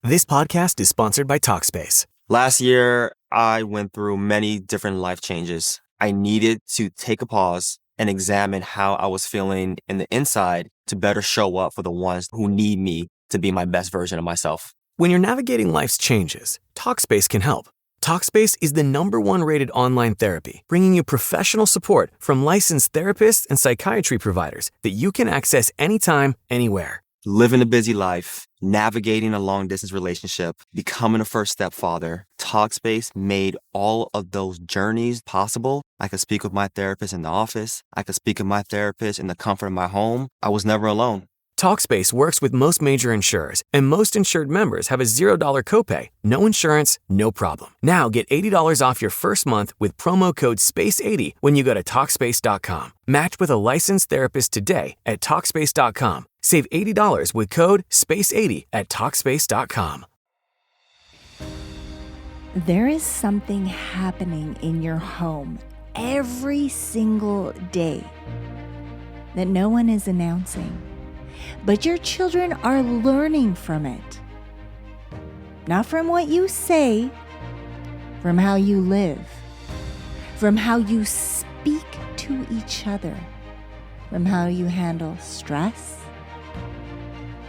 This podcast is sponsored by Talkspace. Last year, I went through many different life changes. I needed to take a pause and examine how I was feeling in the inside to better show up for the ones who need me to be my best version of myself. When you're navigating life's changes, Talkspace can help. Talkspace is the #1 rated online therapy, bringing you professional support from licensed therapists and psychiatry providers that you can access anytime, anywhere. Living a busy life, navigating a long-distance relationship, becoming a first-step father, Talkspace made all of those journeys possible. I could speak with my therapist in the office. I could speak with my therapist in the comfort of my home. I was never alone. Talkspace works with most major insurers, and most insured members have a $0 copay. No insurance, no problem. Now get $80 off your first month with promo code SPACE80 when you go to Talkspace.com. Match with a licensed therapist today at Talkspace.com. Save $80 with code SPACE80 at Talkspace.com. There is something happening in your home every single day that no one is announcing. But your children are learning from it. Not from what you say, from how you live, from how you speak to each other, from how you handle stress,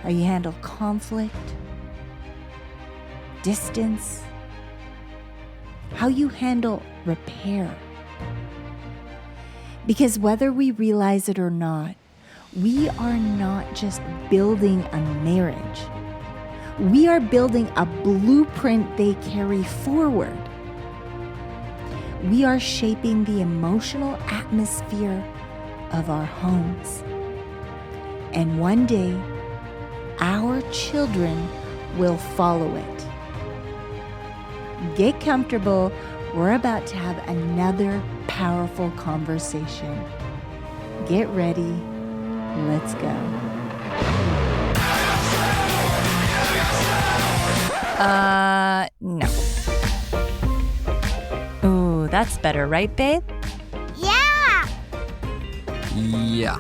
how you handle conflict, distance, how you handle repair. Because whether we realize it or not, we are not just building a marriage. We are building a blueprint they carry forward. We are shaping the emotional atmosphere of our homes. And one day, our children will follow it. Get comfortable. We're about to have another powerful conversation. Get ready. Let's go. No. Ooh, that's better, right, babe? Yeah! Yeah.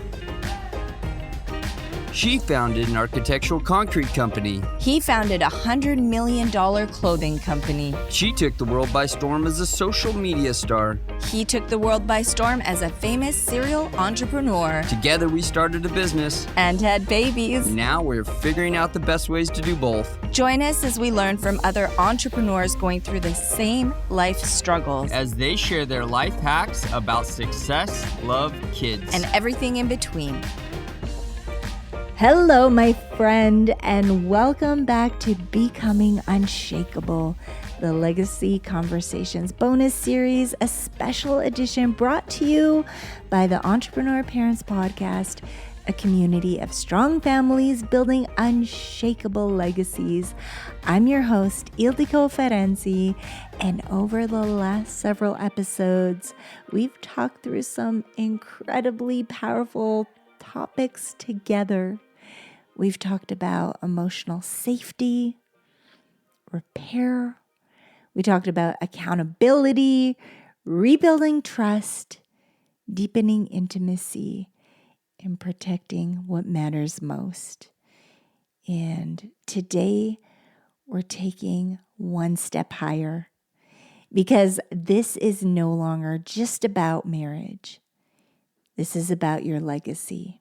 She founded an architectural concrete company. He founded a $100 million clothing company. She took the world by storm as a social media star. He took the world by storm as a famous serial entrepreneur. Together we started a business. And had babies. Now we're figuring out the best ways to do both. Join us as we learn from other entrepreneurs going through the same life struggles. As they share their life hacks about success, love, kids, and everything in between. Hello, my friend, and welcome back to Becoming Unshakable, the Legacy Conversations bonus series, a special edition brought to you by the Entrepreneur Parents Podcast, a community of strong families building unshakable legacies. I'm your host, Ildiko Ferenczi, and over the last several episodes, we've talked through some incredibly powerful topics together. We've talked about emotional safety, repair. We talked about accountability, rebuilding trust, deepening intimacy, and protecting what matters most. And today, we're taking one step higher because this is no longer just about marriage. This is about your legacy.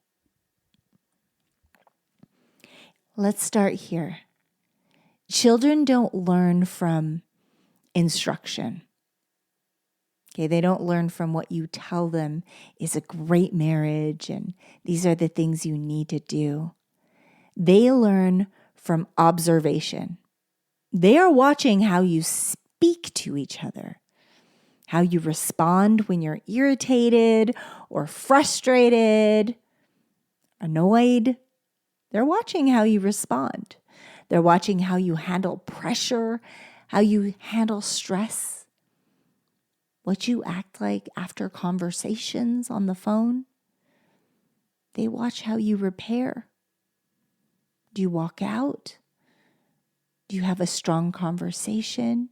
Let's start here. Children don't learn from instruction. Okay, they don't learn from what you tell them is a great marriage and these are the things you need to do. They learn from observation. They are watching how you speak to each other, how you respond when you're irritated or frustrated, annoyed. They're watching how you respond. They're watching how you handle pressure, how you handle stress, what you act like after conversations on the phone. They watch how you repair. Do you walk out? Do you have a strong conversation?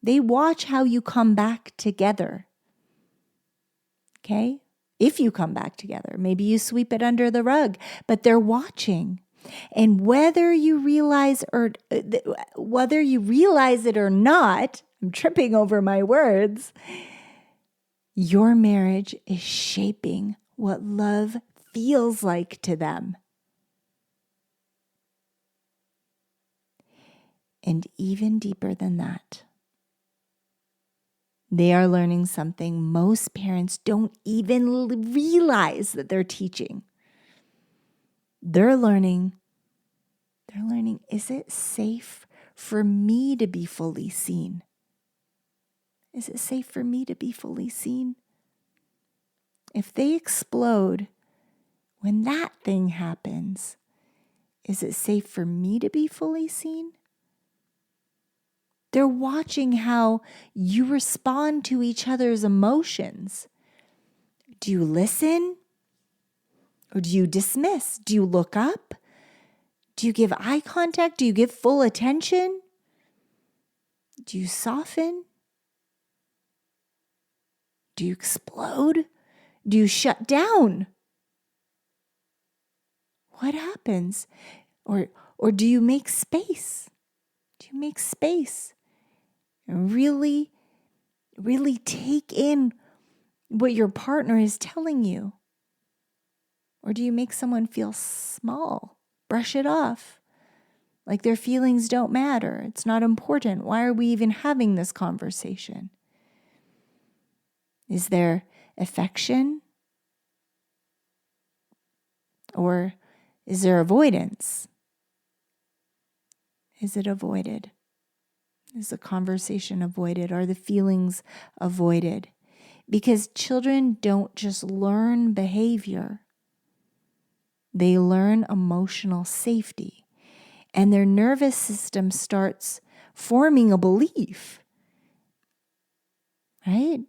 They watch how you come back together. Okay? If you come back together, maybe you sweep it under the rug, but they're watching. And whether you realize it or not, I'm tripping over my words, your marriage is shaping what love feels like to them. And even deeper than that, they are learning something most parents don't even realize that they're teaching. They're learning, is it safe for me to be fully seen? Is it safe for me to be fully seen? If they explode, when that thing happens, is it safe for me to be fully seen? They're watching how you respond to each other's emotions. Do you listen? Or do you dismiss? Do you look up? Do you give eye contact? Do you give full attention? Do you soften? Do you explode? Do you shut down? What happens? Or do you make space? Do you make space? And really, really take in what your partner is telling you? Or do you make someone feel small? Brush it off. Like their feelings don't matter. It's not important. Why are we even having this conversation? Is there affection? Or is there avoidance? Is it avoided? Is the conversation avoided? Are the feelings avoided? Because children don't just learn behavior. They learn emotional safety. And their nervous system starts forming a belief. Right?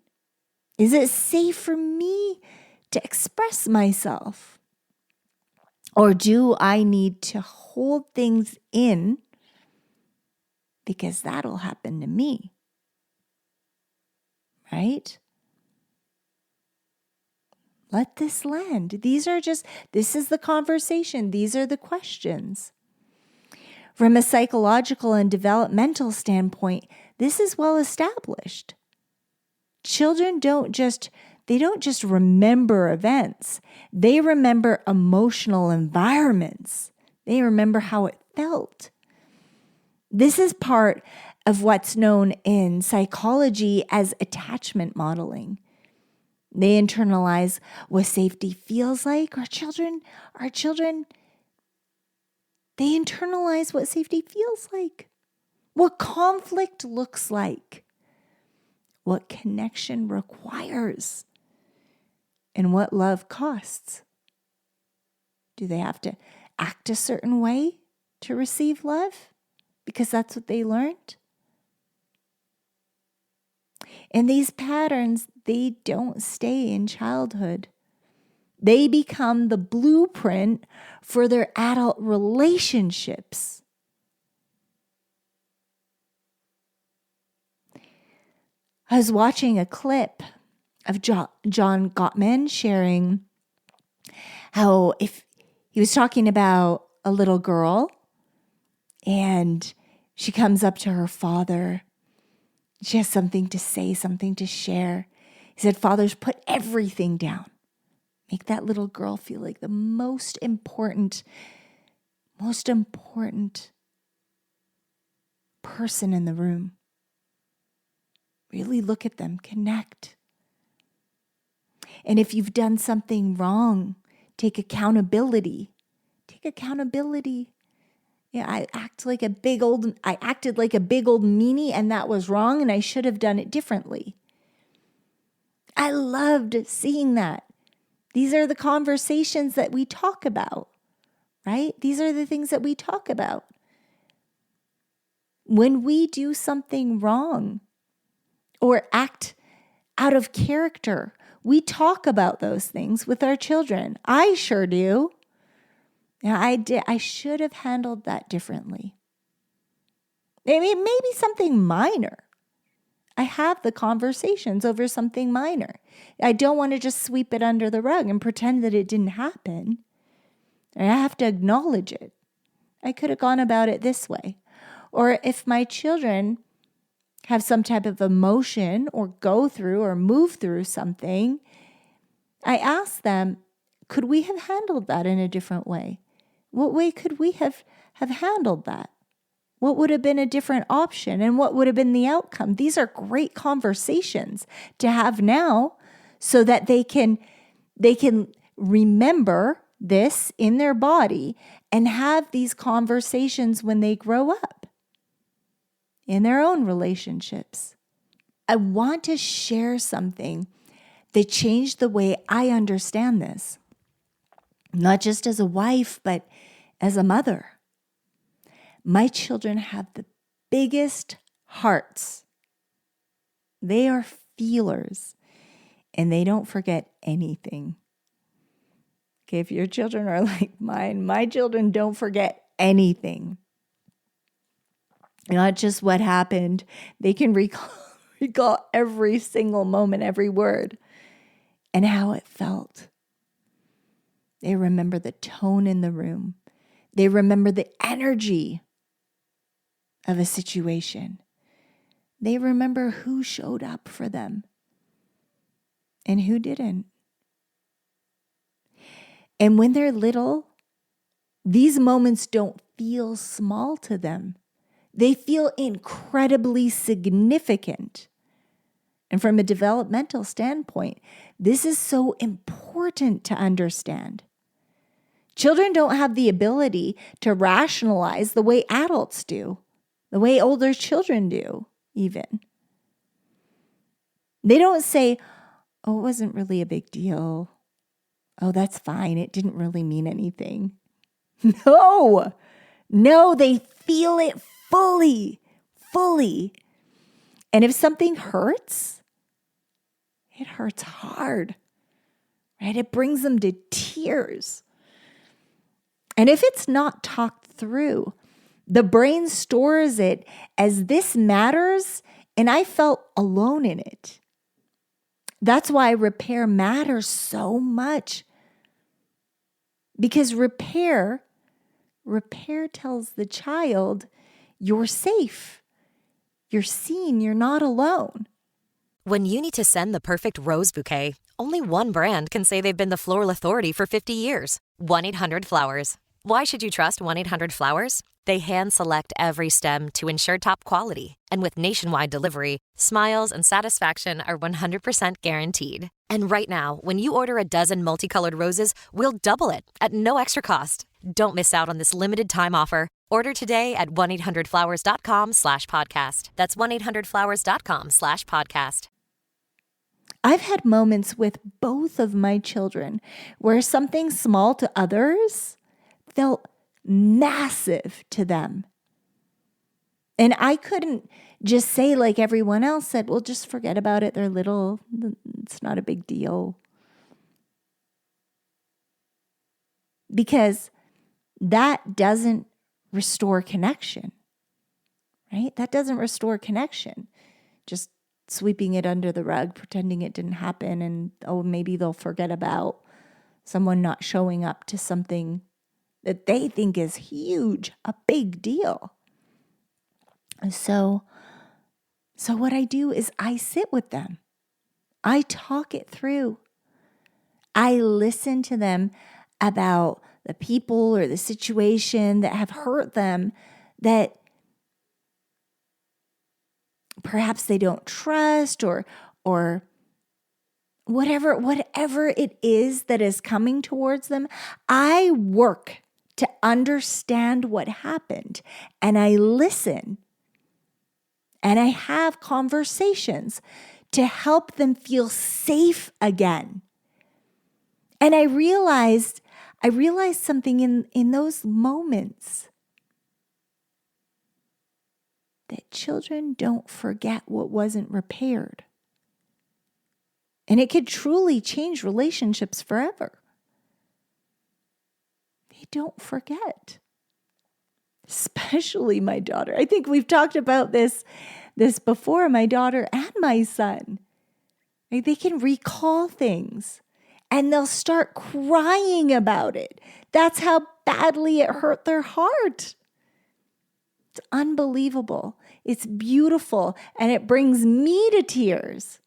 Is it safe for me to express myself? Or do I need to hold things in because that'll happen to me? Right? Let this land. This is the conversation. These are the questions. From a psychological and developmental standpoint, this is well established. Children don't just remember events. They remember emotional environments. They remember how it felt. This is part of what's known in psychology as attachment modeling. They internalize what safety feels like. Our children, they internalize what safety feels like, what conflict looks like, what connection requires, and what love costs. Do they have to act a certain way to receive love because that's what they learned? And these patterns, they don't stay in childhood. They become the blueprint for their adult relationships. I was watching a clip of John Gottman sharing how if he was talking about a little girl and she comes up to her father. She has something to say, something to share. He said, fathers, put everything down. Make that little girl feel like the most important person in the room. Really look at them, connect. And if you've done something wrong, take accountability. Take accountability. Yeah, I acted like a big old meanie, and that was wrong, and I should have done it differently. I loved seeing that. These are the conversations that we talk about, right? These are the things that we talk about. When we do something wrong or act out of character, we talk about those things with our children. I sure do. Yeah, I did. I should have handled that differently. Maybe something minor. I have the conversations over something minor. I don't want to just sweep it under the rug and pretend that it didn't happen. I have to acknowledge it. I could have gone about it this way. Or if my children have some type of emotion or go through or move through something, I ask them, could we have handled that in a different way? What way could we have handled that? What would have been a different option and what would have been the outcome? These are great conversations to have now so that they can remember this in their body and have these conversations when they grow up in their own relationships. I want to share something that changed the way I understand this, not just as a wife, but as a mother. My children have the biggest hearts. They are feelers, and they don't forget anything. Okay, if your children are like mine, my children don't forget anything. Not just what happened. They can recall every single moment, every word, and how it felt. They remember the tone in the room. They remember the energy of a situation. They remember who showed up for them and who didn't. And when they're little, these moments don't feel small to them. They feel incredibly significant. And from a developmental standpoint, this is so important to understand. Children don't have the ability to rationalize the way adults do, the way older children do, even. They don't say, oh, it wasn't really a big deal. Oh, that's fine. It didn't really mean anything. No, they feel it fully. And if something hurts, it hurts hard, right? It brings them to tears. And if it's not talked through, the brain stores it as this matters, and I felt alone in it. That's why repair matters so much. Because repair tells the child, you're safe, you're seen, you're not alone. When you need to send the perfect rose bouquet, only one brand can say they've been the floral authority for 50 years. 1-800-Flowers. Why should you trust 1-800-Flowers? They hand-select every stem to ensure top quality. And with nationwide delivery, smiles and satisfaction are 100% guaranteed. And right now, when you order a dozen multicolored roses, we'll double it at no extra cost. Don't miss out on this limited time offer. Order today at 1-800-Flowers.com/podcast. That's 1-800-Flowers.com/podcast. I've had moments with both of my children where something small to others felt massive to them. And I couldn't just say like everyone else said, well, just forget about it. They're little. It's not a big deal. Because that doesn't restore connection, right? That doesn't restore connection. Just sweeping it under the rug, pretending it didn't happen, and maybe they'll forget about someone not showing up to something that they think is huge, a big deal. So what I do is I sit with them. I talk it through. I listen to them about the people or the situation that have hurt them, that perhaps they don't trust, or whatever it is that is coming towards them. I work to understand what happened, and I listen, and I have conversations to help them feel safe again. And I realized something in those moments, that children don't forget what wasn't repaired. And it could truly change relationships forever. They don't forget. Especially my daughter. I think we've talked about this before, my daughter and my son. Right? They can recall things and they'll start crying about it. That's how badly it hurt their heart. It's unbelievable. It's beautiful. And it brings me to tears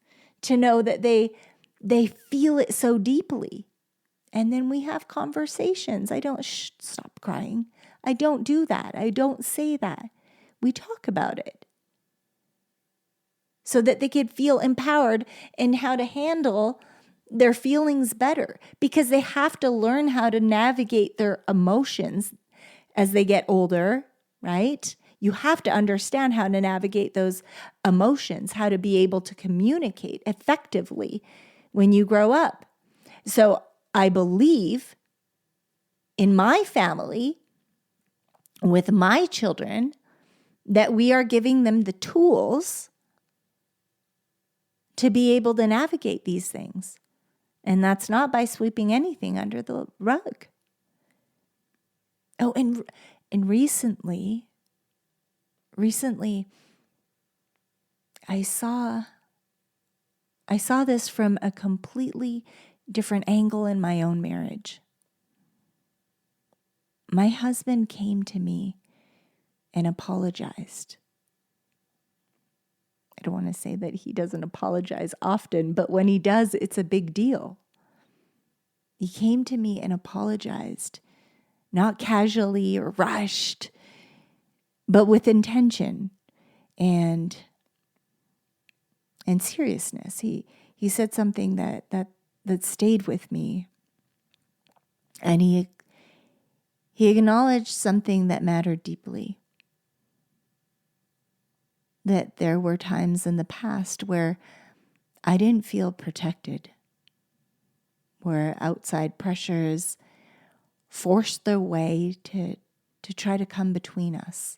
to know that they feel it so deeply. And then we have conversations. I don't stop crying. I don't do that. I don't say that. We talk about it so that they could feel empowered in how to handle their feelings better, because they have to learn how to navigate their emotions as they get older, right? You have to understand how to navigate those emotions, how to be able to communicate effectively when you grow up. So I believe in my family, with my children, that we are giving them the tools to be able to navigate these things. And that's not by sweeping anything under the rug. Oh, and recently, I saw this from a completely different angle in my own marriage. My husband came to me and apologized. I don't want to say that he doesn't apologize often, but when he does, it's a big deal. He came to me and apologized, not casually or rushed, but with intention and seriousness. He said something that stayed with me, and he acknowledged something that mattered deeply. That there were times in the past where I didn't feel protected, where outside pressures forced their way to try to come between us.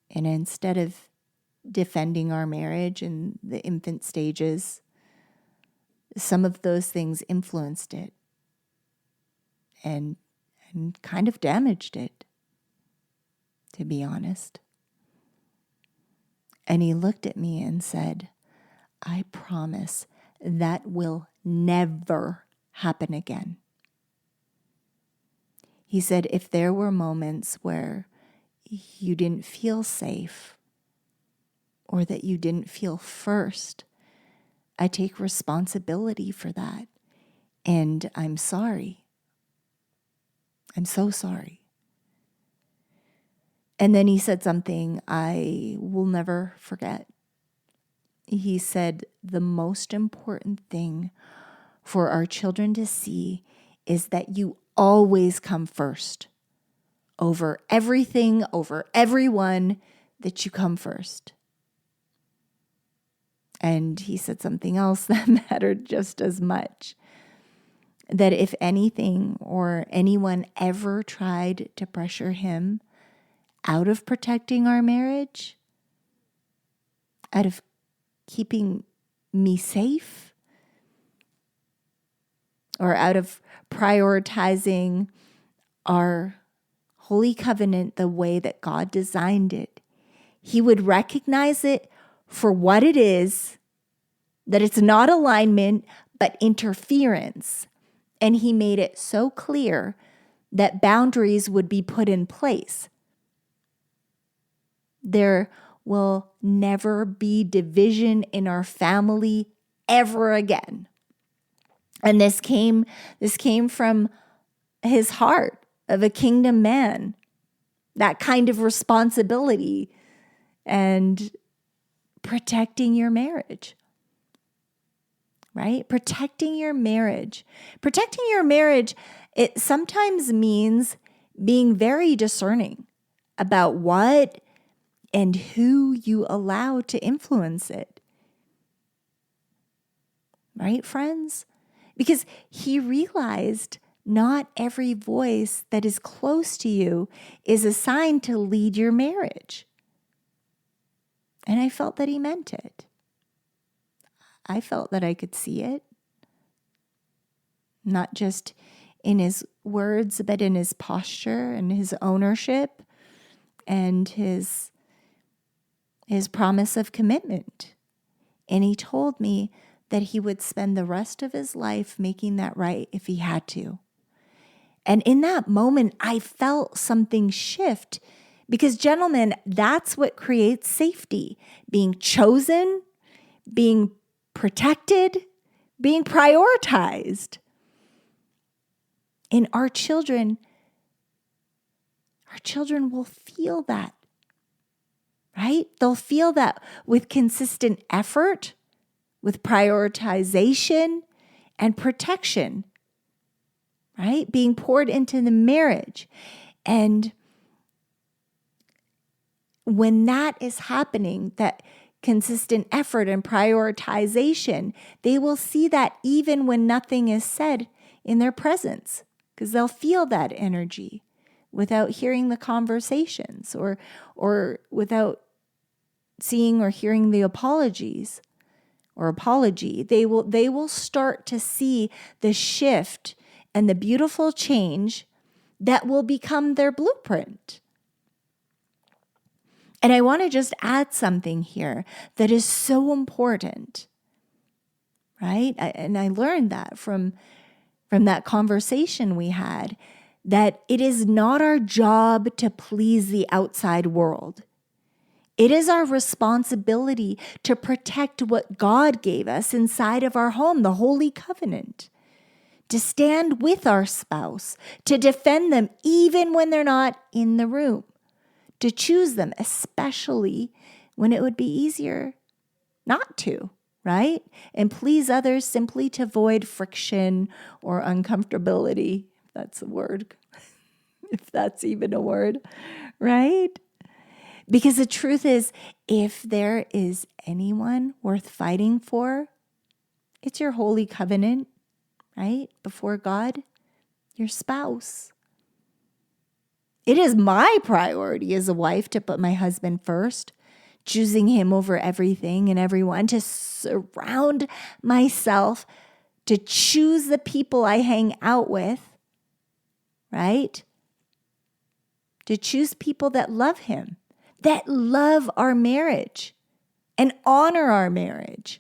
And instead of defending our marriage in the infant stages, some of those things influenced it and kind of damaged it, to be honest. And he looked at me and said, I promise that will never happen again. He said, if there were moments where you didn't feel safe or that you didn't feel first, I take responsibility for that. And I'm sorry. I'm so sorry. And then he said something I will never forget. He said, the most important thing for our children to see is that you always come first. Over everything, over everyone, that you come first. And he said something else that mattered just as much. That if anything or anyone ever tried to pressure him out of protecting our marriage, out of keeping me safe, or out of prioritizing our holy covenant the way that God designed it, he would recognize it for what it is, that it's not alignment, but interference. And he made it so clear that boundaries would be put in place. There will never be division in our family ever again. And this came from his heart of a kingdom man, that kind of responsibility and protecting your marriage, right? Protecting your marriage. Protecting your marriage, it sometimes means being very discerning about what and who you allow to influence it. Right, friends? Because he realized not every voice that is close to you is assigned to lead your marriage. And I felt that he meant it. I felt that I could see it. Not just in his words, but in his posture and his ownership and his promise of commitment. And he told me that he would spend the rest of his life making that right if he had to. And in that moment, I felt something shift because, gentlemen, that's what creates safety. Being chosen, being protected, being prioritized. And our children will feel that, right? They'll feel that with consistent effort, with prioritization and protection, right? Being poured into the marriage. And when that is happening, that consistent effort and prioritization, they will see that even when nothing is said in their presence, because they'll feel that energy without hearing the conversations or without seeing or hearing the apologies or apology. They will start to see the shift and the beautiful change that will become their blueprint. And I want to just add something here that is so important, right? And I learned that from that conversation we had, that it is not our job to please the outside world. It is our responsibility to protect what God gave us inside of our home, the Holy Covenant, to stand with our spouse, to defend them even when they're not in the room, to choose them, especially when it would be easier not to, right? And please others simply to avoid friction or uncomfortability, if that's a word, if that's even a word, right? Because the truth is, if there is anyone worth fighting for, it's your holy covenant, right? Before God, your spouse. It is my priority as a wife to put my husband first, choosing him over everything and everyone, to surround myself, to choose the people I hang out with, right? To choose people that love him, that love our marriage and honor our marriage.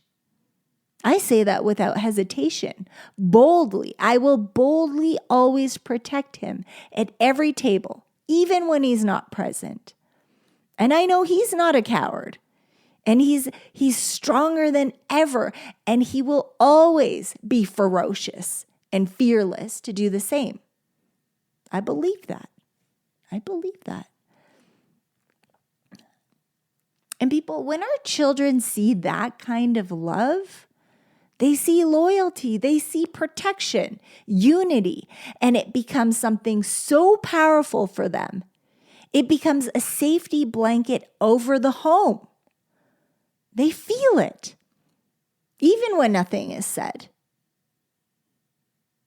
I say that without hesitation, boldly. I will boldly always protect him at every table, even when he's not present. And I know he's not a coward, and he's stronger than ever, and he will always be ferocious and fearless to do the same. I believe that. And people, when our children see that kind of love, they see loyalty, they see protection, unity, and it becomes something so powerful for them. It becomes a safety blanket over the home. They feel it, even when nothing is said.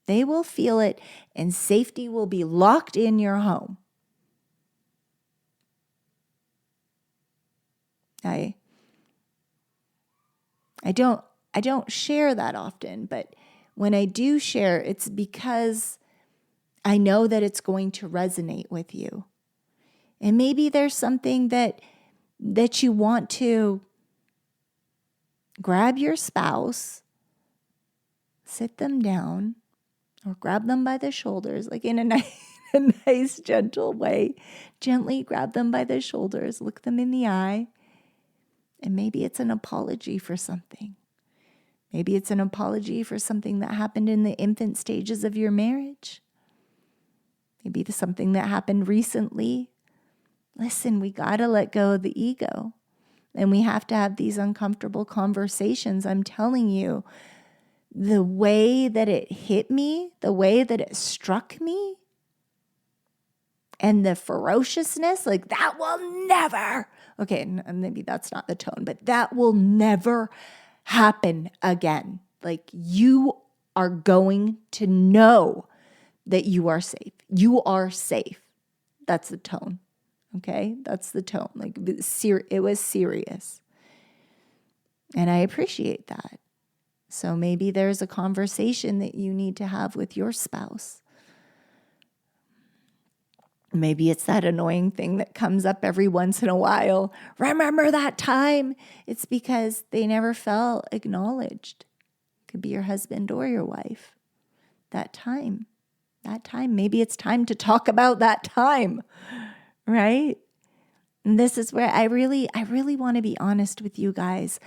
They will feel it, and safety will be locked in your home. I don't share that often, but when I do share, it's because I know that it's going to resonate with you. And maybe there's something that you want to grab your spouse, sit them down, or grab them by the shoulders, like in a nice, gentle way. Gently grab them by the shoulders, look them in the eye, and maybe it's an apology for something. Maybe it's an apology for something that happened in the infant stages of your marriage. Maybe it's something that happened recently. Listen, we got to let go of the ego. And we have to have these uncomfortable conversations. I'm telling you, the way that it hit me, the way that it struck me, and the ferociousness, like that will never, okay, maybe that's not the tone, but that will never happen again. Like you are going to know that you are safe. You are safe. That's the tone. Okay, that's the tone. Like it was serious. And I appreciate that. So maybe there's a conversation that you need to have with your spouse. Maybe it's that annoying thing that comes up every once in a while. Remember that time? It's because they never felt acknowledged. It could be your husband or your wife. That time That time, maybe it's time to talk about that time, right? And this is where I really want to be honest with you guys.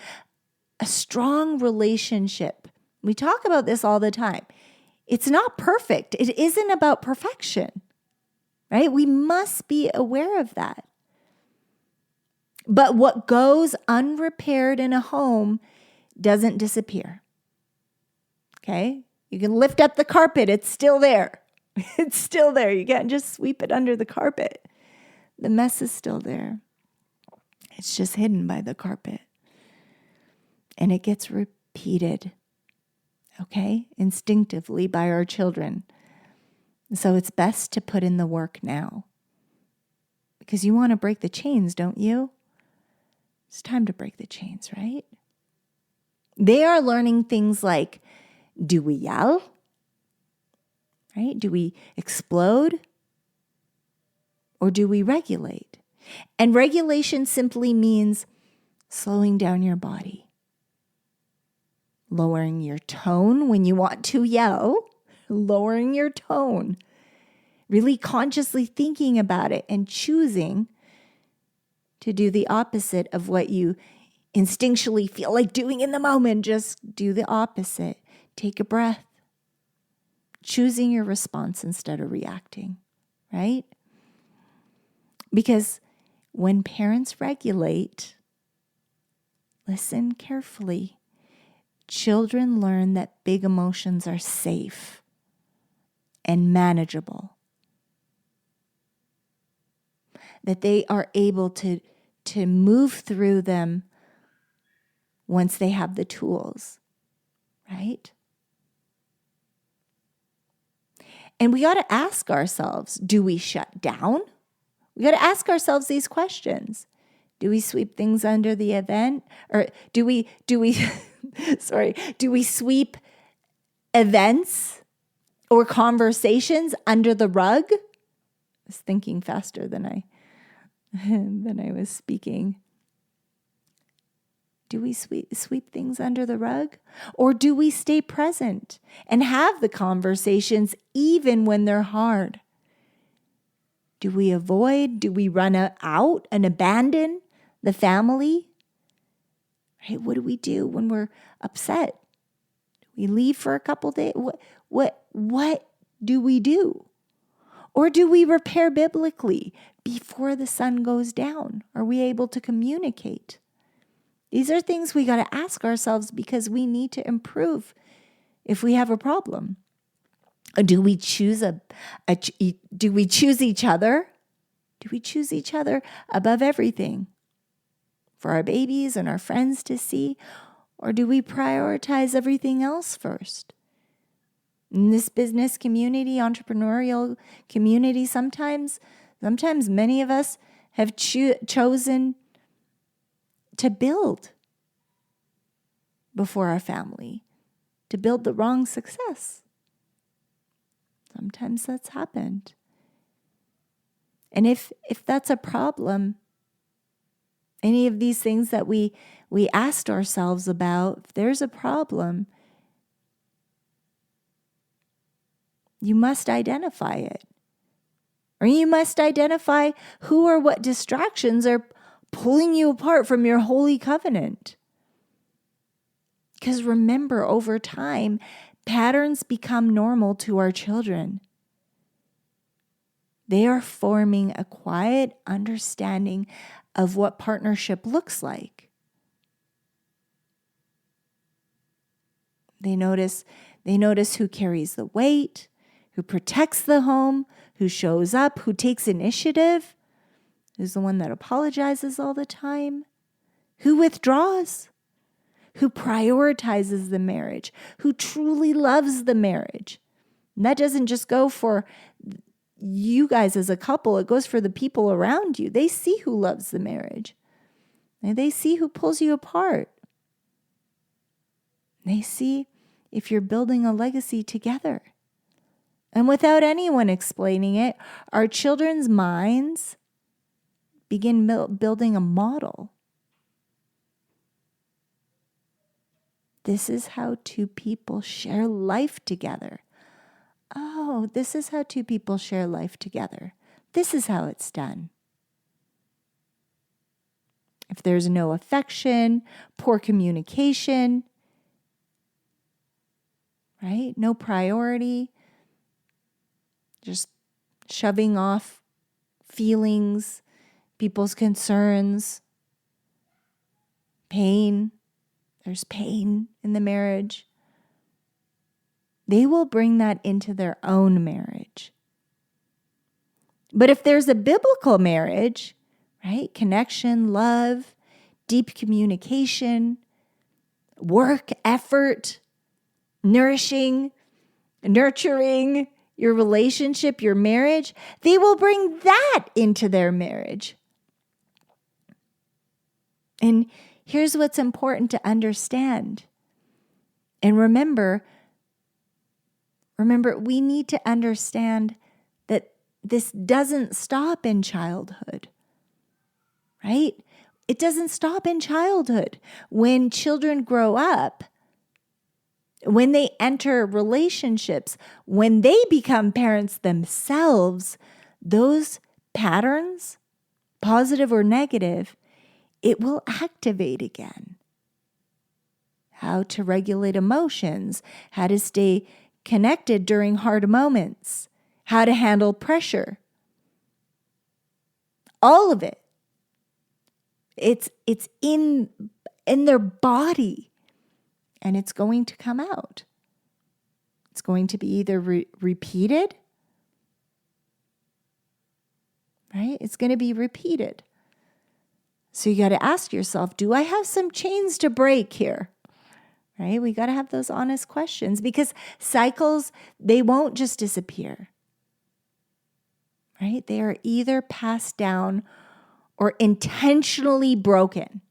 A strong relationship, we talk about this all the time. It's not perfect. It isn't about perfection, right? We must be aware of that. But what goes unrepaired in a home doesn't disappear. Okay? You can lift up the carpet. It's still there. It's still there. You can't just sweep it under the carpet. The mess is still there. It's just hidden by the carpet. And it gets repeated, okay, instinctively by our children. So it's best to put in the work now. Because you want to break the chains, don't you? It's time to break the chains, right? They are learning things like, do we yell? Right? Do we explode? Or do we regulate? And regulation simply means slowing down your body. Lowering your tone when you want to yell. Lowering your tone. Really consciously thinking about it and choosing to do the opposite of what you instinctually feel like doing in the moment. Just do the opposite. Take a breath. Choosing your response instead of reacting, right? Because when parents regulate, listen carefully, children learn that big emotions are safe and manageable. That they are able to move through them once they have the tools, right? And we got to ask ourselves, do we shut down? We got to ask ourselves these questions. Do we sweep things under the event? Or do we sweep events or conversations under the rug? I was thinking faster than I was speaking. Do we sweep things under the rug? Or do we stay present and have the conversations even when they're hard? Do we avoid? Do we run out and abandon the family? Right? What do we do when we're upset? Do we leave for a couple days? What do we do? Or do we repair biblically before the sun goes down? Are we able to communicate? These are things we got to ask ourselves because we need to improve if we have a problem. Do we choose do we choose each other? Do we choose each other above everything for our babies and our friends to see? Or do we prioritize everything else first? In this business community, entrepreneurial community, sometimes many of us have chosen to build before our family, to build the wrong success. Sometimes that's happened. And if that's a problem, any of these things that we asked ourselves about, if there's a problem, you must identify it. Or you must identify who or what distractions are pulling you apart from your holy covenant. Because remember, over time, patterns become normal to our children. They are forming a quiet understanding of what partnership looks like. They notice who carries the weight, who protects the home, who shows up, who takes initiative, who's the one that apologizes all the time, who withdraws, who prioritizes the marriage, who truly loves the marriage. And that doesn't just go for you guys as a couple, it goes for the people around you. They see who loves the marriage. And they see who pulls you apart. They see if you're building a legacy together. And without anyone explaining it, our children's minds begin building a model. This is how two people share life together. Oh, no, this is how two people share life together. This is how it's done. If there's no affection, poor communication, right? No priority, just shoving off feelings, people's concerns, pain. There's pain in the marriage. They will bring that into their own marriage. But if there's a biblical marriage, right? Connection, love, deep communication, work, effort, nurturing your relationship, your marriage, they will bring that into their marriage. And here's what's important to understand. And remember, we need to understand that this doesn't stop in childhood, right? It doesn't stop in childhood. When children grow up, when they enter relationships, when they become parents themselves, those patterns, positive or negative, it will activate again. How to regulate emotions, how to stay connected during hard moments, how to handle pressure. All of it. It's in their body, and it's going to come out. It's going to be either repeated, right? It's going to be repeated. So you got to ask yourself, do I have some chains to break here? Right? We got to have those honest questions, because cycles, they won't just disappear. Right? They are either passed down or intentionally broken.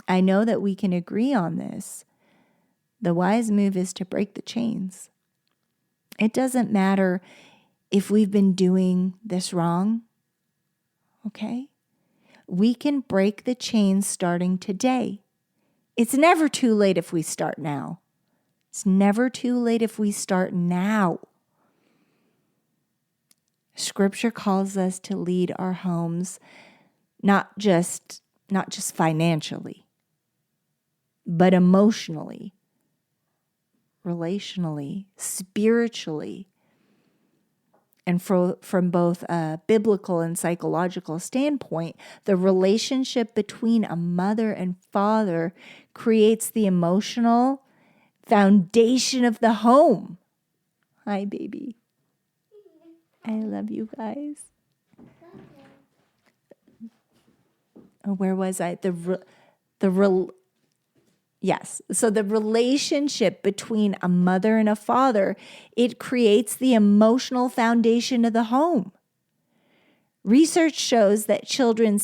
I know that we can agree on this. The wise move is to break the chains. It doesn't matter if we've been doing this wrong, okay? We can break the chains starting today. It's never too late if we start now. It's never too late if we start now. Scripture calls us to lead our homes, not just financially, but emotionally, relationally, spiritually. And from both a biblical and psychological standpoint, the relationship between a mother and father creates the emotional foundation of the home. Hi, baby. I love you guys. Oh, where was I? Yes. So the relationship between a mother and a father, it creates the emotional foundation of the home. Research shows that children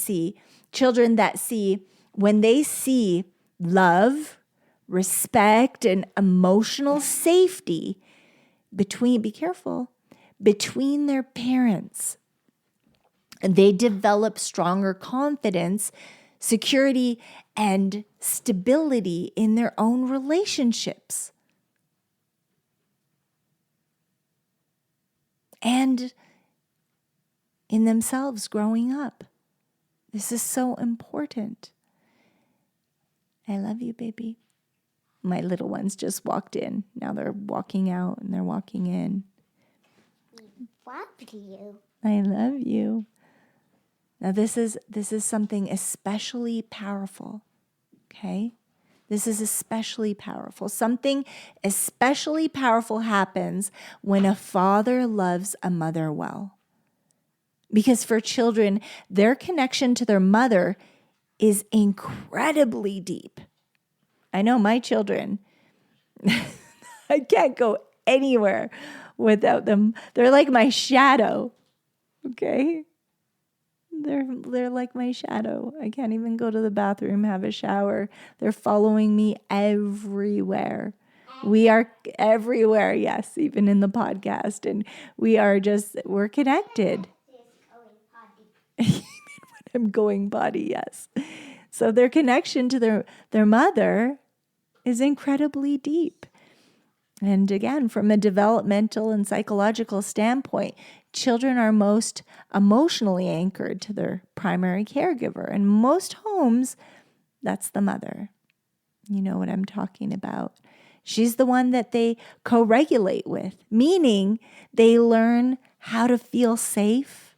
that see, when they see love, respect, and emotional safety between their parents, they develop stronger confidence, security, and stability in their own relationships. And in themselves growing up. This is so important. I love you, baby. My little ones just walked in. Now they're walking out and they're walking in. Love you. I love you. Now this is something especially powerful, okay? This is especially powerful. Something especially powerful happens when a father loves a mother well. Because for children, their connection to their mother is incredibly deep. I know my children, I can't go anywhere without them. They're like my shadow, okay? They're like my shadow. I can't even go to the bathroom, have a shower. They're following me everywhere. We are everywhere, yes, even in the podcast. And we're connected. Even when I'm going potty, yes. So their connection to their mother is incredibly deep. And again, from a developmental and psychological standpoint, children are most emotionally anchored to their primary caregiver. In most homes, that's the mother. You know what I'm talking about. She's the one that they co-regulate with, meaning they learn how to feel safe,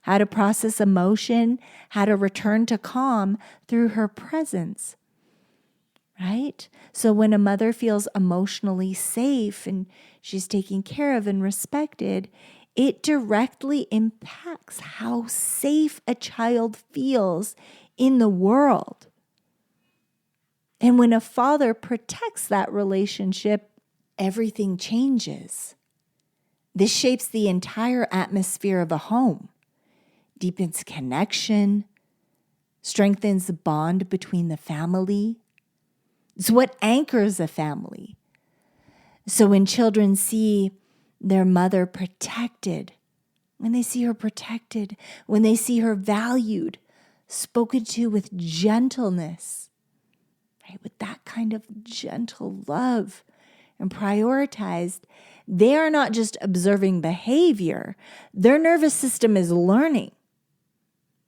how to process emotion, how to return to calm through her presence. Right? So when a mother feels emotionally safe and she's taken care of and respected, it directly impacts how safe a child feels in the world. And when a father protects that relationship, everything changes. This shapes the entire atmosphere of a home, deepens connection, strengthens the bond between the family. It's what anchors a family. So when children see their mother protected, when they see her protected, when they see her valued, spoken to with gentleness, right, with that kind of gentle love and prioritized, they are not just observing behavior. Their nervous system is learning.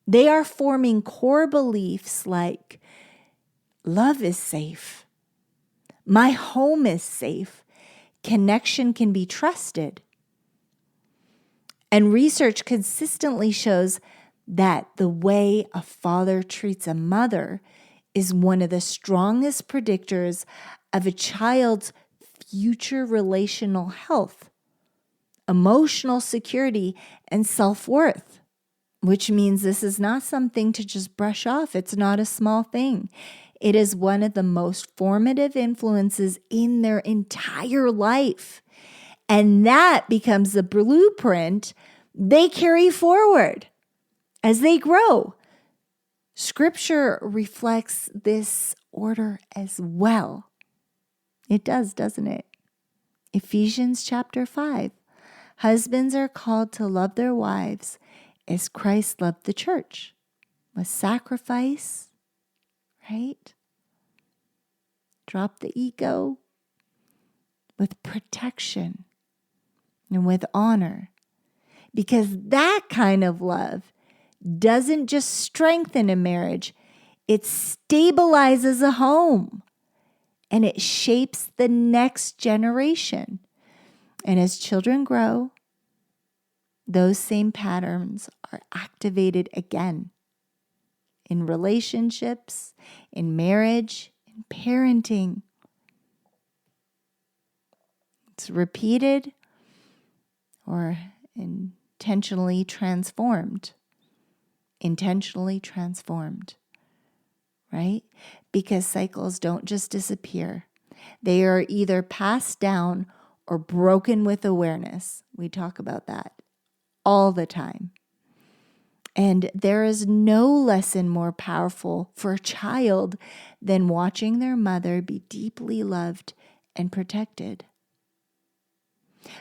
They are forming core beliefs like, love is safe. My home is safe. Connection can be trusted. And research consistently shows that the way a father treats a mother is one of the strongest predictors of a child's future relational health, emotional security, and self-worth, which means this is not something to just brush off. It's not a small thing. It is one of the most formative influences in their entire life. And that becomes the blueprint they carry forward as they grow. Scripture reflects this order as well. It does, doesn't it? Ephesians chapter 5. Husbands are called to love their wives as Christ loved the church, with sacrifice, right? Drop the ego, with protection and with honor. Because that kind of love doesn't just strengthen a marriage, it stabilizes a home and it shapes the next generation. And as children grow, those same patterns are activated again in relationships, in marriage, in parenting. It's repeated or intentionally transformed. Intentionally transformed, right? Because cycles don't just disappear. They are either passed down or broken with awareness. We talk about that all the time. And there is no lesson more powerful for a child than watching their mother be deeply loved and protected.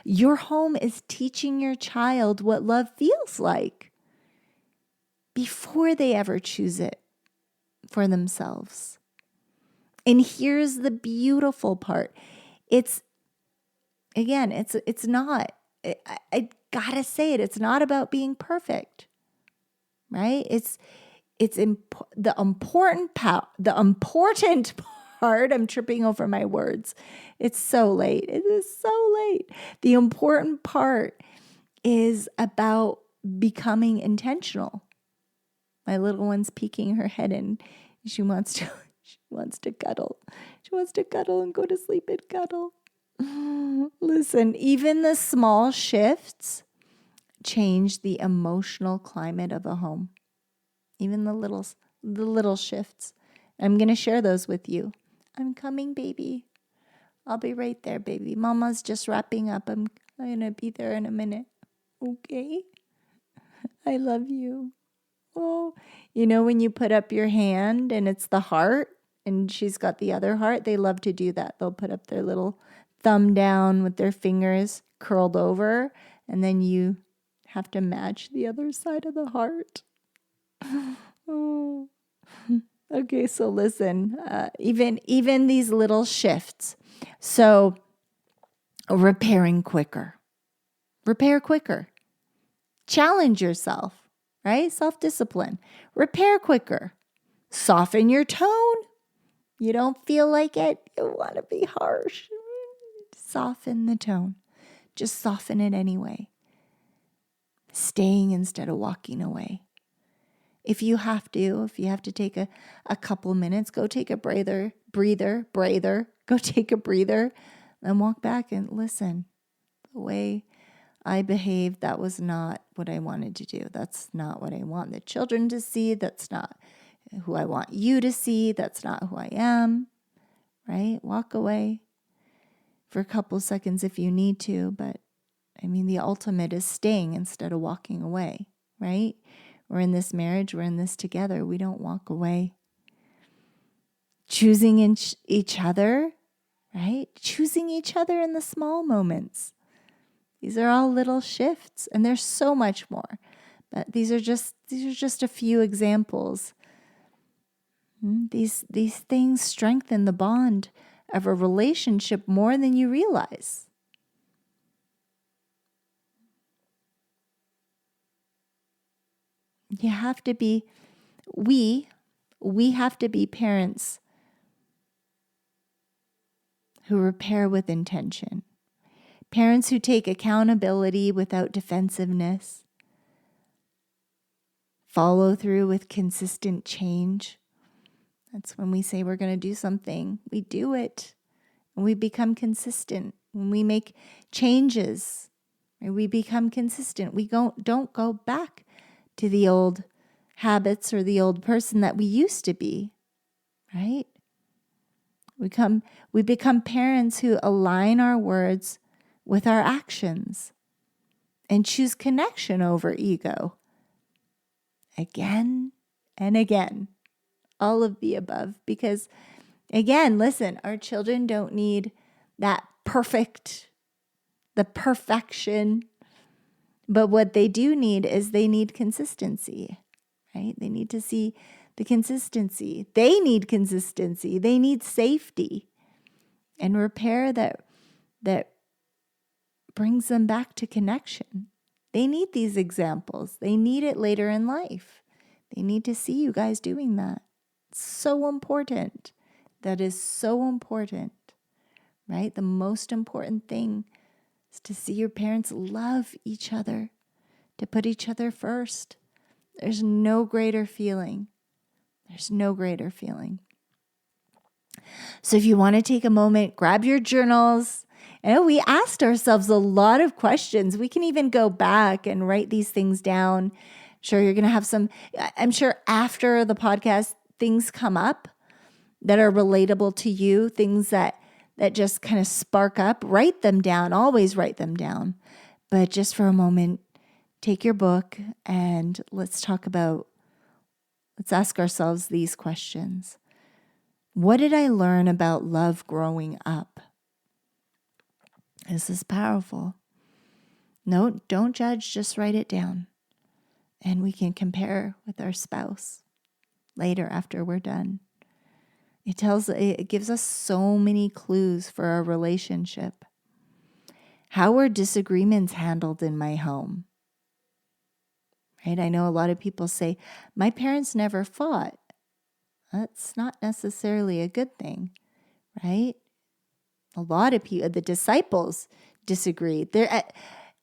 Your home is teaching your child what love feels like before they ever choose it for themselves. And here's the beautiful part. It's not, I gotta say it, it's not about being perfect, right? The important part, I'm tripping over my words. It's so late. It is so late. The important part is about becoming intentional. My little one's peeking her head in. She wants to cuddle. She wants to cuddle and go to sleep and cuddle. Listen, even the small shifts change the emotional climate of a home. Even the little shifts. I'm going to share those with you. I'm coming, baby. I'll be right there, baby. Mama's just wrapping up. I'm going to be there in a minute. Okay? I love you. Oh, you know when you put up your hand and it's the heart and she's got the other heart? They love to do that. They'll put up their little thumb down with their fingers curled over, and then you have to match the other side of the heart. Oh. Okay, so listen, even these little shifts. So repairing quicker. Repair quicker. Challenge yourself, right? Self-discipline. Repair quicker. Soften your tone. You don't feel like it. You want to be harsh. Soften the tone. Just soften it anyway. Staying instead of walking away. If you have to take a couple minutes, go take a breather, go take a breather, and walk back and listen. The way I behaved, that was not what I wanted to do. That's not what I want the children to see. That's not who I want you to see. That's not who I am, right? Walk away for a couple seconds if you need to, but I mean, the ultimate is staying instead of walking away, right? We're in this marriage, we're in this together. We don't walk away. Choosing each other, right? Choosing each other in the small moments. These are all little shifts, and there's so much more. But these are just a few examples. These things strengthen the bond of a relationship more than you realize. You have to be, we have to be parents who repair with intention. Parents who take accountability without defensiveness. Follow through with consistent change. That's when we say we're going to do something. We do it. And we become consistent. When we make changes, we become consistent. We don't go back to the old habits or the old person that we used to be, right? We become parents who align our words with our actions and choose connection over ego. Again and again, all of the above. Because again, listen, our children don't need the perfection. But what they do need is they need consistency, right? They need to see the consistency. They need consistency. They need safety and repair that brings them back to connection. They need these examples. They need it later in life. They need to see you guys doing that. It's so important. That is so important, right? The most important thing to see your parents love each other, to put each other first. There's no greater feeling. There's no greater feeling. So if you want to take a moment, grab your journals. And we asked ourselves a lot of questions. We can even go back and write these things down. I'm sure after the podcast, things come up that are relatable to you, things that just kind of spark up. Write them down. Always write them down. But just for a moment, take your book and let's ask ourselves these questions. What did I learn about love growing up? This is powerful. No, don't judge. Just write it down. And we can compare with our spouse later after we're done. It gives us so many clues for our relationship. How were disagreements handled in my home? Right? I know a lot of people say, my parents never fought. That's not necessarily a good thing, right? A lot of people, the disciples disagreed.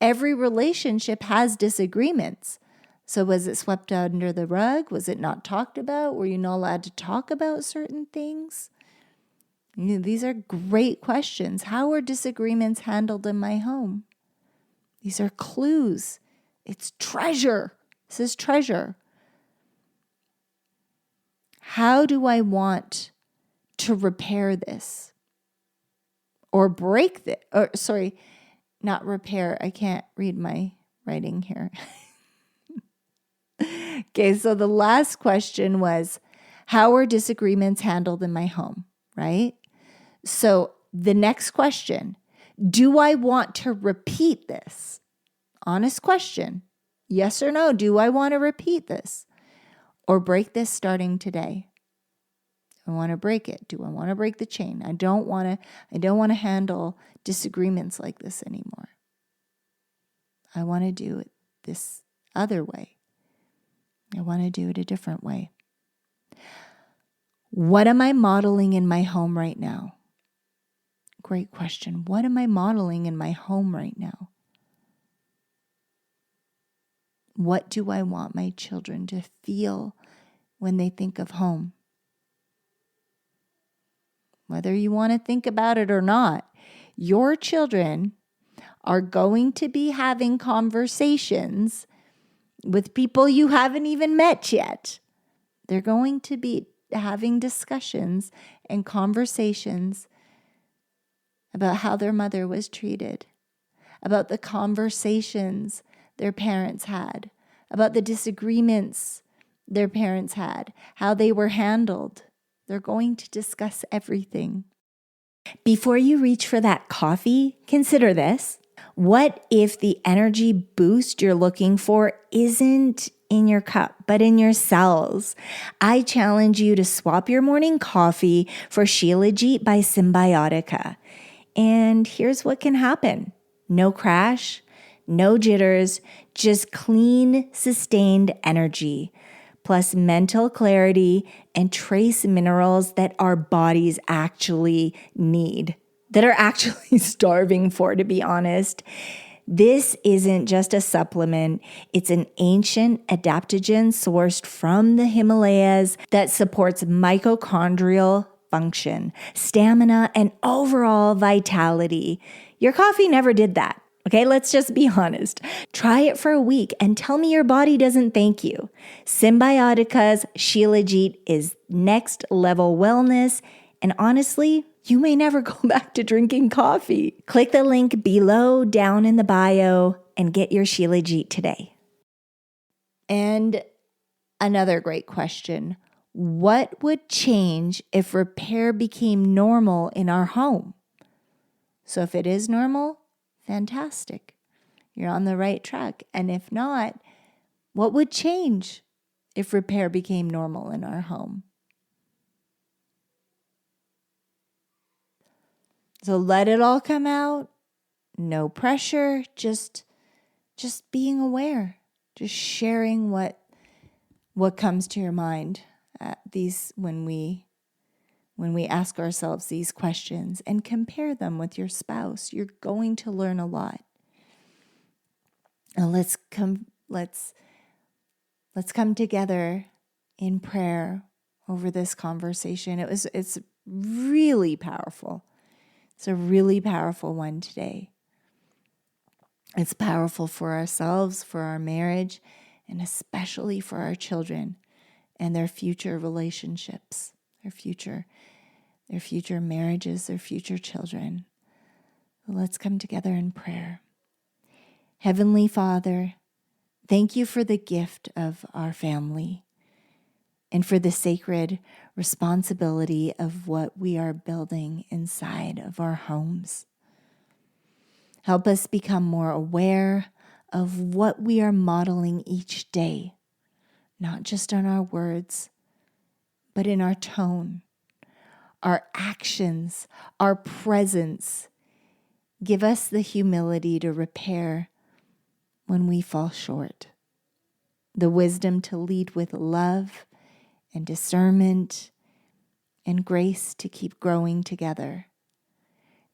Every relationship has disagreements. So was it swept under the rug? Was it not talked about? Were you not allowed to talk about certain things? These are great questions. How were disagreements handled in my home? These are clues. It's treasure. This is treasure. How do I want to repair this? Or break this? Or sorry, not repair. I can't read my writing here. Okay, so the last question was, how are disagreements handled in my home, right? So the next question, do I want to repeat this? Honest question. Yes or no, do I want to repeat this? Or break this starting today? I want to break it? Do I want to break the chain? I don't want to handle disagreements like this anymore. I want to do it this other way. I want to do it a different way. What am I modeling in my home right now? Great question. What am I modeling in my home right now? What do I want my children to feel when they think of home? Whether you want to think about it or not, your children are going to be having conversations with people you haven't even met yet. They're going to be having discussions and conversations about how their mother was treated, about the conversations their parents had, about the disagreements their parents had, how they were handled. They're going to discuss everything. Before you reach for that coffee, consider this. What if the energy boost you're looking for isn't in your cup, but in your cells? I challenge you to swap your morning coffee for Shilajit by Symbiotica. And here's what can happen. No crash, no jitters, just clean, sustained energy, plus mental clarity and trace minerals that our bodies actually need, that are actually starving for, to be honest. This isn't just a supplement. It's an ancient adaptogen sourced from the Himalayas that supports mitochondrial function, stamina, and overall vitality. Your coffee never did that. Okay, let's just be honest. Try it for a week and tell me your body doesn't thank you. Symbiotica's Shilajit is next level wellness, and honestly, you may never go back to drinking coffee. Click the link below down in the bio and get your Shilajit today. And another great question. What would change if repair became normal in our home? So if it is normal, fantastic. You're on the right track. And if not, what would change if repair became normal in our home? So let it all come out. No pressure, just being aware, just sharing what comes to your mind when we ask ourselves these questions and compare them with your spouse. You're going to learn a lot. Now let's come together in prayer over this conversation. It's really powerful. It's a really powerful one today. It's powerful for ourselves, for our marriage, and especially for our children and their future relationships, their future marriages, their future children. Let's come together in prayer. Heavenly Father, thank you for the gift of our family and for the sacred responsibility of what we are building inside of our homes. Help us become more aware of what we are modeling each day, not just on our words, but in our tone, our actions, our presence. Give us the humility to repair when we fall short, the wisdom to lead with love and discernment and grace to keep growing together.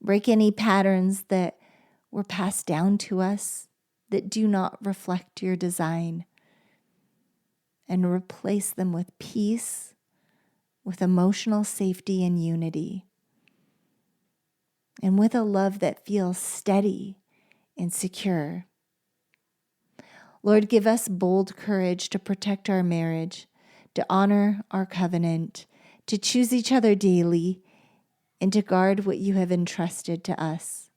Break any patterns that were passed down to us that do not reflect your design, and replace them with peace, with emotional safety and unity, and with a love that feels steady and secure. Lord, give us bold courage to protect our marriage, to honor our covenant, to choose each other daily, and to guard what you have entrusted to us.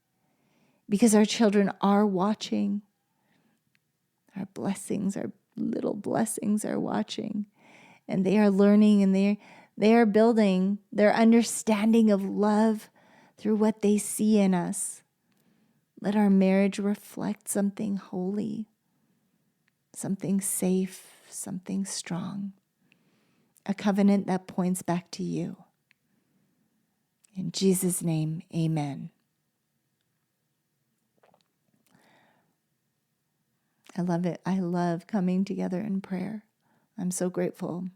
Because our children are watching. Our blessings, our little blessings are watching. And they are learning, and they are building their understanding of love through what they see in us. Let our marriage reflect something holy, something safe, something strong. a covenant that points back to you. In Jesus' name, amen. I love it. I love coming together in prayer. I'm so grateful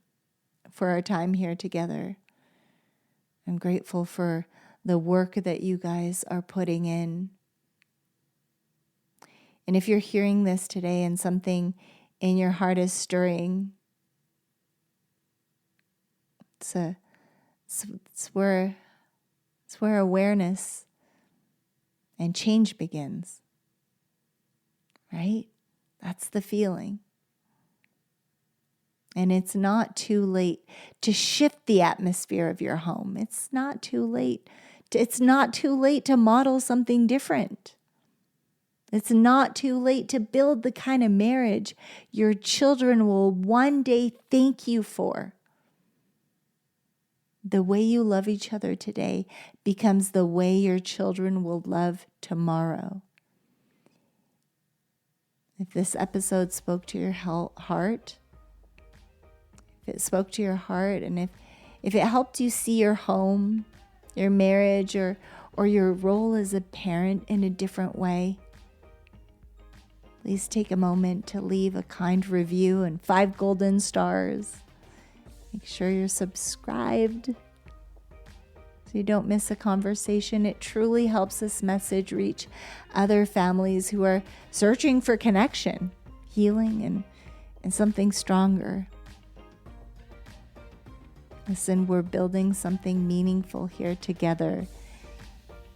for our time here together. I'm grateful for the work that you guys are putting in. And if you're hearing this today and something in your heart is stirring, it's where awareness and change begins, right? That's the feeling. And it's not too late to shift the atmosphere of your home. It's not too late. It's not too late to model something different. It's not too late to build the kind of marriage your children will one day thank you for. The way you love each other today becomes the way your children will love tomorrow. If this episode spoke to your heart, if it spoke to your heart, and if it helped you see your home, your marriage, or your role as a parent in a different way, please take a moment to leave a kind review and 5 golden stars. Make sure you're subscribed so you don't miss a conversation. It truly helps this message reach other families who are searching for connection, healing, and something stronger. Listen, we're building something meaningful here together.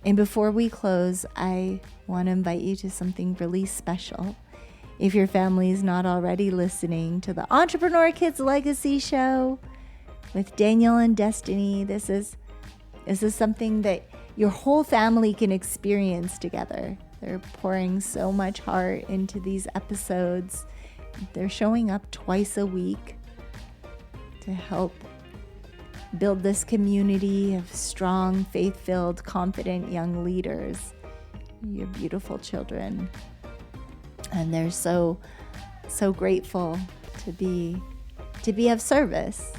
And before we close, I want to invite you to something really special. If your family is not already listening to the Entrepreneur Kids Legacy Show with Daniel and Destiny, this is something that your whole family can experience together. They're pouring so much heart into these episodes. They're showing up twice a week to help build this community of strong, faith-filled, confident young leaders, your beautiful children. And they're so grateful to be of service,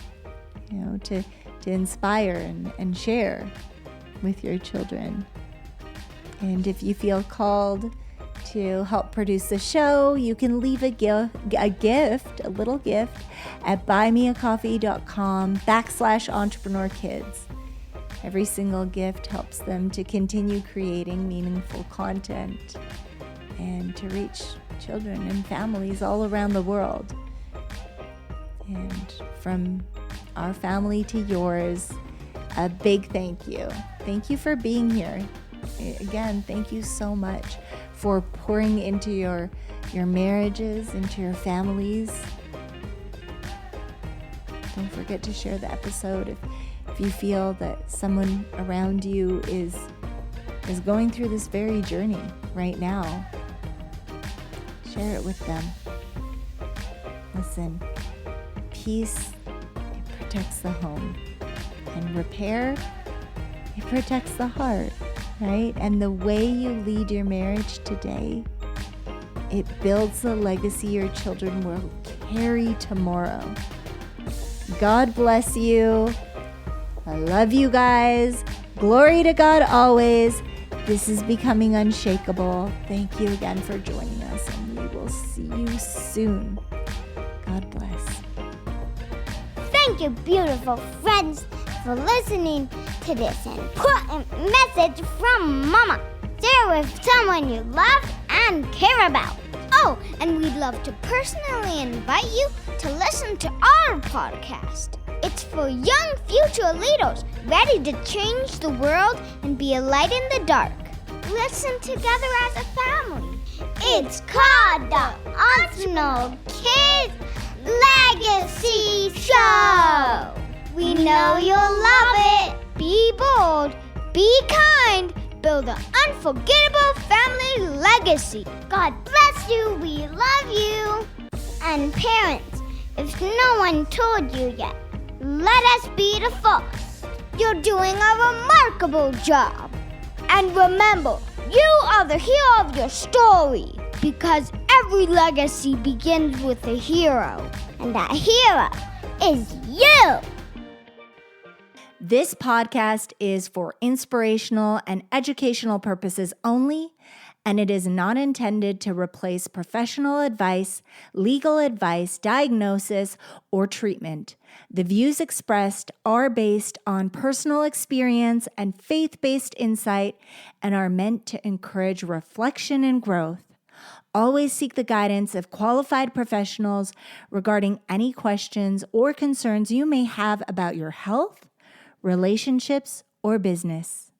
to inspire and share with your children. And if you feel called to help produce the show, you can leave a little gift at buymeacoffee.com/entrepreneurkids. Every single gift helps them to continue creating meaningful content and to reach children and families all around the world. And from our family to yours, a big thank you. Thank you for being here. Again, thank you so much for pouring into your marriages, into your families. Don't forget to share the episode if you feel that someone around you is going through this very journey right now. Share it with them. Listen, peace, it protects the home. And repair, it protects the heart, right? And the way you lead your marriage today, it builds the legacy your children will carry tomorrow. God bless you. I love you guys. Glory to God always. This is Becoming Unshakable. Thank you again for joining us, and we will see you soon. God bless. Thank you, beautiful friends, for listening to this important message from Mama. Share with someone you love and care about. Oh, and we'd love to personally invite you to listen to our podcast. It's for young future leaders ready to change the world and be a light in the dark. Listen together as a family. It's called the Entrepreneur Kids Legacy Show. We know you'll love it. Be bold, be kind, build an unforgettable family legacy. God bless you, we love you. And parents, if no one told you yet, let us be the first. You're doing a remarkable job. And remember, you are the hero of your story, because every legacy begins with a hero. And that hero is you. This podcast is for inspirational and educational purposes only, and it is not intended to replace professional advice, legal advice, diagnosis, or treatment. The views expressed are based on personal experience and faith-based insight and are meant to encourage reflection and growth. Always seek the guidance of qualified professionals regarding any questions or concerns you may have about your health, relationships, or business.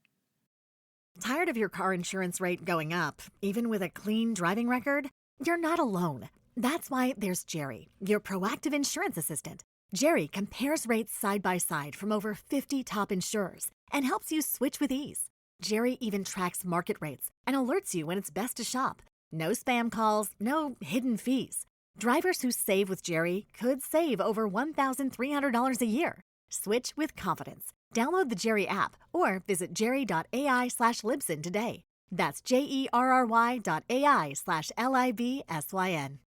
Tired of your car insurance rate going up, even with a clean driving record? You're not alone. That's why there's Jerry, your proactive insurance assistant. Jerry compares rates side by side from over 50 top insurers and helps you switch with ease. Jerry even tracks market rates and alerts you when it's best to shop. No spam calls, no hidden fees. Drivers who save with Jerry could save over $1,300 a year. Switch with confidence. Download the Jerry app or visit jerry.ai/Libsyn today. That's JERRY.ai/LIBSYN.